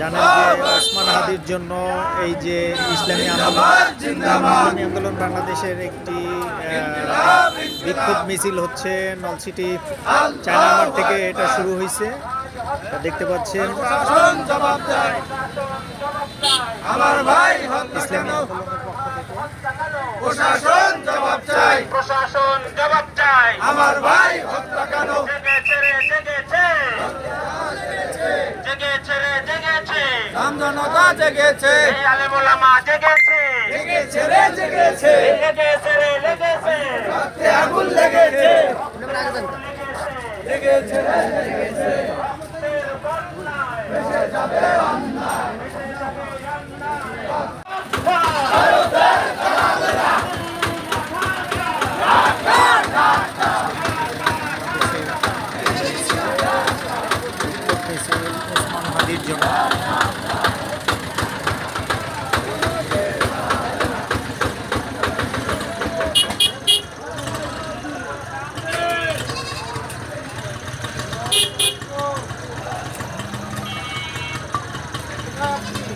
জানেন যে ওসমান হাদির জন্য এই যে ইসলামী আন্দোলন বাংলাদেশের একটি বিক্ষোভ মিছিল হচ্ছে নলছিটি চায়না মাঠ থেকে এটা শুরু হয়েছে, দেখতে পাচ্ছেন। আমার ভাই ইসলামী আন্দোলনের পক্ষ থেকে প্রশাসন জবাব চাই, প্রশাসন জবাব চাই। আমার ভাই হত্যা কেন? জেগেছে রে জেগেছে, জেগেছে রে জেগেছে, জনতা জেগেছে, এই আলেম ওলামা জেগেছে, জেগেছে রে জেগেছে, লেগেছে রে লেগেছে, রক্তে আগুন লেগেছে, লেগেছে রে লেগেছে, ভেসে যাবে অন্যায়। ওসমান হাদির জন্য